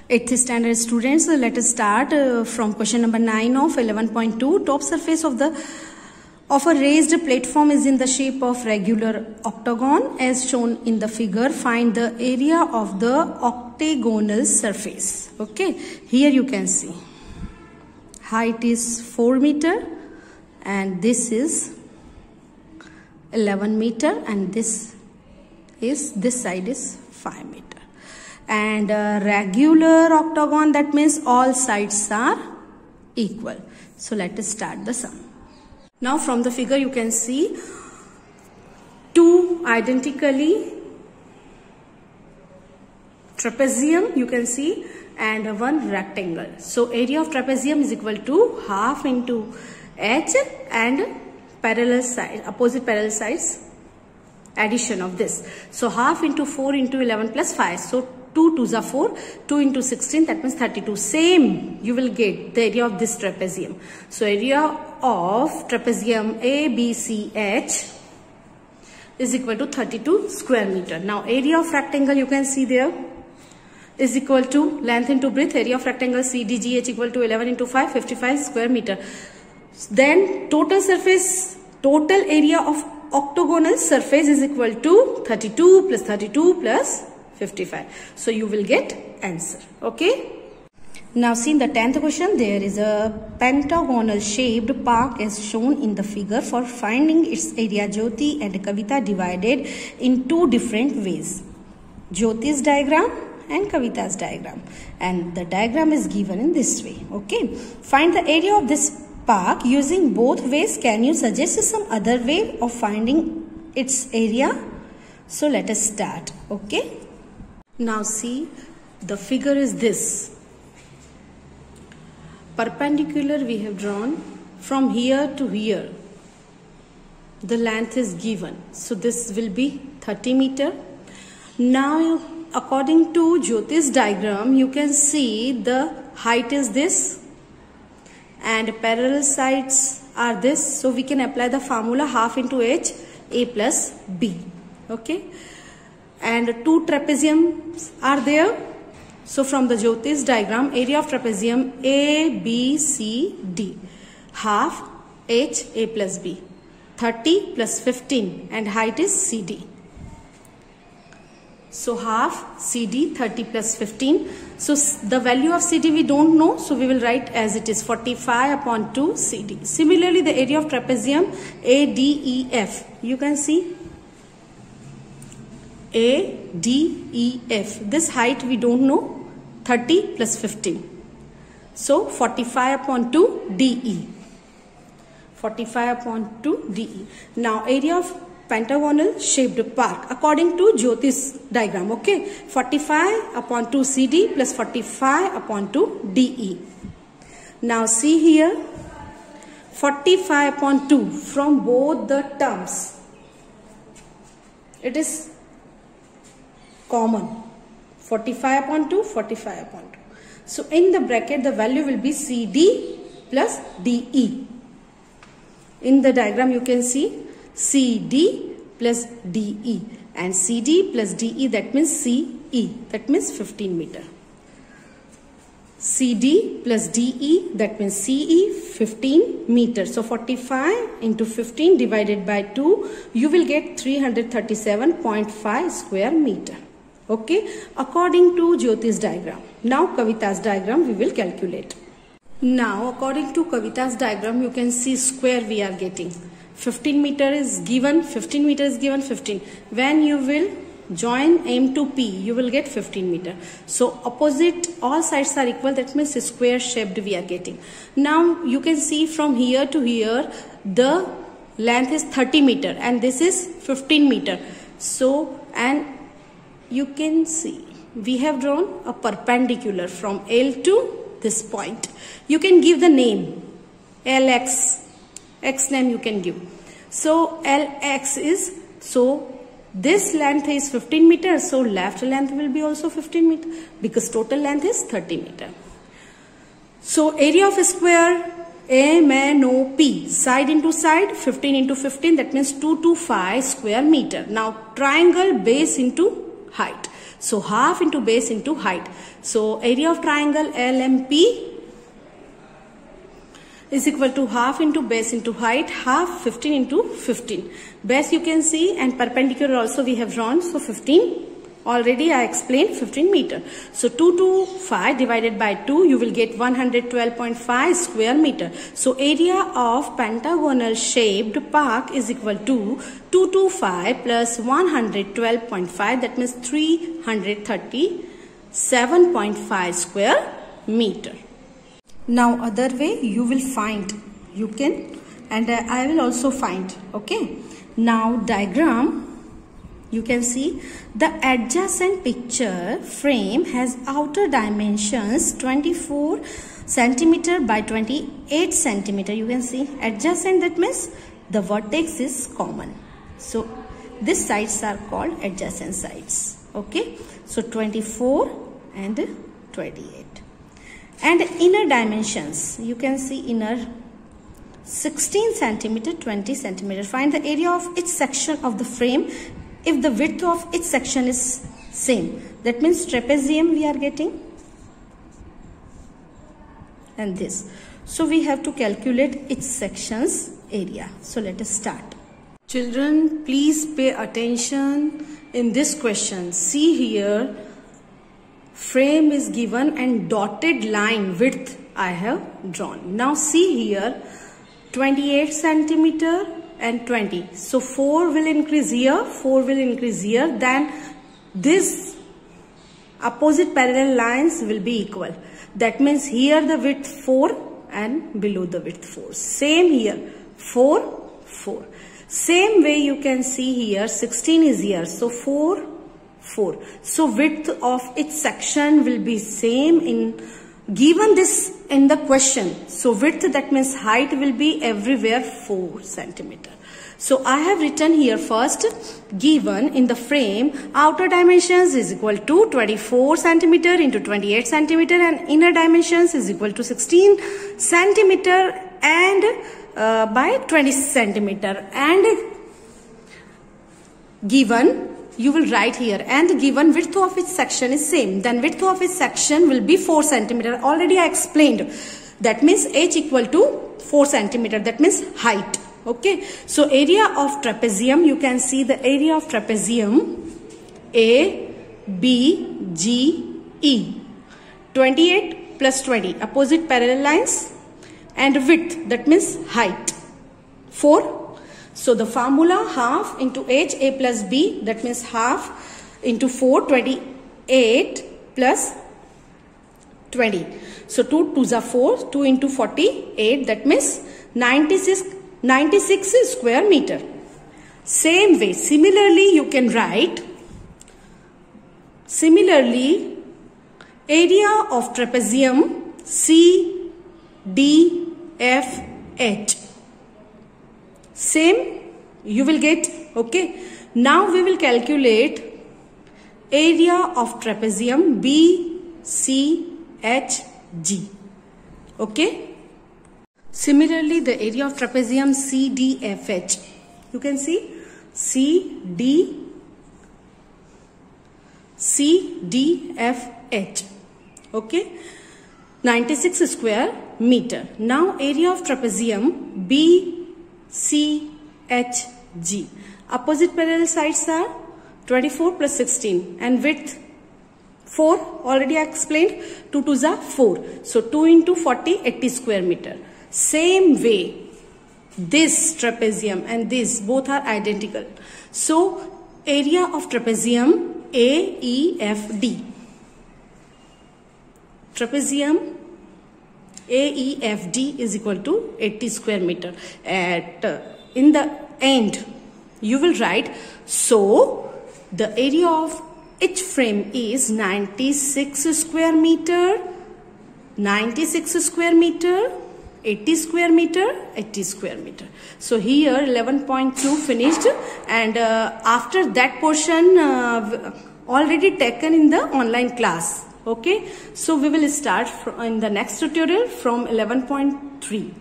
8th standard students, let us start from question number 9 of 11.2. Top surface of a raised platform is in the shape of regular octagon as shown in the figure. Find the area of the octagonal surface. Okay, here you can see height is 4 meter and this is 11 meter and this side is 5 meter. And a regular octagon, that means all sides are equal. So let us start the sum. Now from the figure you can see two identically trapezium you can see and one rectangle. So area of trapezium is equal to half into h and parallel side, opposite parallel sides addition of this. So half into 4 into 11 plus 5. So 2 2s are 4, 2 into 16, that means 32. Same you will get the area of this trapezium. So area of trapezium ABCH is equal to 32 square meter. Now area of rectangle you can see there is equal to length into breadth. Area of rectangle CDGH equal to 11 into 5, 55 square meter. Then total area of octagonal surface is equal to 32 plus 32 plus 55. So you will get answer. Okay. Now see in the 10th question, there is a pentagonal shaped park as shown in the figure. For finding its area, Jyoti and Kavita divided in two different ways. Jyoti's diagram and Kavita's diagram. And the diagram is given in this way. Okay. Find the area of this park using both ways. Can you suggest some other way of finding its area? So let us start. Okay. Now see, the figure is this. Perpendicular we have drawn from here to here. The length is given. So this will be 30 meter. Now according to Jyoti's diagram, you can see the height is this and parallel sides are this. So we can apply the formula half into h, a plus b. Okay. And two trapeziums are there. So from the Jyoti's diagram, area of trapezium ABCD, half h a plus b, 30 plus 15 and height is CD. So half CD, 30 plus 15. So the value of CD we don't know, so we will write as it is 45 upon 2 CD. Similarly, the area of trapezium ADEF, you can see ADEF. This height we don't know, 30 plus 15. So 45 upon 2 DE. 45 upon 2 DE. Now area of pentagonal shaped park according to Jyoti's diagram. Okay. 45 upon 2 CD plus 45 upon 2 DE. Now see here. 45 upon 2 from both the terms. It is common. 45 upon 2, 45 upon 2. So in the bracket the value will be CD plus DE. In the diagram you can see CD plus DE and CD plus DE, that means CE, that means 15 meter. CD plus DE, that means CE, 15 meter. So 45 into 15 divided by 2, you will get 337.5 square meter. Okay, according to Jyoti's diagram. Now Kavita's diagram we will calculate. Now according to Kavita's diagram, you can see square we are getting. 15 meter is given, 15 meter is given, 15. When you will join M to P, you will get 15 meter. So opposite, all sides are equal, that means a square shaped we are getting. Now you can see from here to here, the length is 30 meter and this is 15 meter. So, and you can see we have drawn a perpendicular from L to this point. You can give the name LX, X name you can give. So LX is, so this length is 15 meters, so left length will be also 15 meters because total length is 30 meter. So area of a square MNOP, side into side, 15 into 15, that means 225 square meter. Now triangle base into height. So half into base into height. So area of triangle LMP is equal to half into base into height, half 15 into 15. Base you can see and perpendicular also we have drawn. So 15, already I explained 15 meter. So 225 divided by 2, you will get 112.5 square meter. So area of pentagonal shaped park is equal to 225 plus 112.5, that means 337.5 square meter. Now other way you will find, you can, and I will also find. Okay. Now diagram, you can see the adjacent picture frame has outer dimensions 24 centimeter by 28 centimeter. You can see adjacent, that means the vertex is common. So these sides are called adjacent sides. Okay. So 24 and 28. And inner dimensions, you can see inner 16 centimeter, 20 centimeter. Find the area of each section of the frame if the width of each section is same. That means trapezium we are getting. And this. So we have to calculate each section's area. So let us start. Children, please pay attention in this question. See here. Frame is given and dotted line width I have drawn. Now see here 28 centimeter and 20. So 4 will increase here, 4 will increase here. Then this opposite parallel lines will be equal. That means here the width 4 and below the width 4. Same here 4, 4. Same way you can see here 16 is here. So 4, 4. So width of each section will be same in given this in the question. So width, that means height, will be everywhere 4 centimeter. So I have written here first, given in the frame outer dimensions is equal to 24 centimeter into 28 centimeter and inner dimensions is equal to 16 centimeter and by 20 centimeter, and given, you will write here, and given width of its section is same, then width of its section will be 4 centimeter. Already I explained. That means h equal to 4 centimeter. That means height. Okay. So area of trapezium, you can see the area of trapezium A, B, G, E. 28 plus 20. Opposite parallel lines. And width, that means height. 4. So the formula half into h, a plus b, that means half into 4, 28 plus 20. So 2 2s are 4, 2 into 48, that means 96 square meter. Same way, similarly you can write, similarly area of trapezium C, D, F, H. Same you will get. Okay. Now we will calculate area of trapezium B, C, H, G. Okay. Similarly the area of trapezium C, D, F, H. You can see C, D, F, H. Okay. 96 square meter. Now area of trapezium B, C, H, G. Opposite parallel sides are 24 plus 16 and width 4. Already I explained. 2 2s are 4. So 2 into 40, 80 square meter. Same way this trapezium and this both are identical. So area of trapezium AEFD. Trapezium AEFD is equal to 80 square meter. In the end, you will write, so the area of each frame is 96 square meter, 96 square meter, 80 square meter, 80 square meter. So here 11.2 finished, and after that portion already taken in the online class. Okay, so we will start in the next tutorial from 11.3.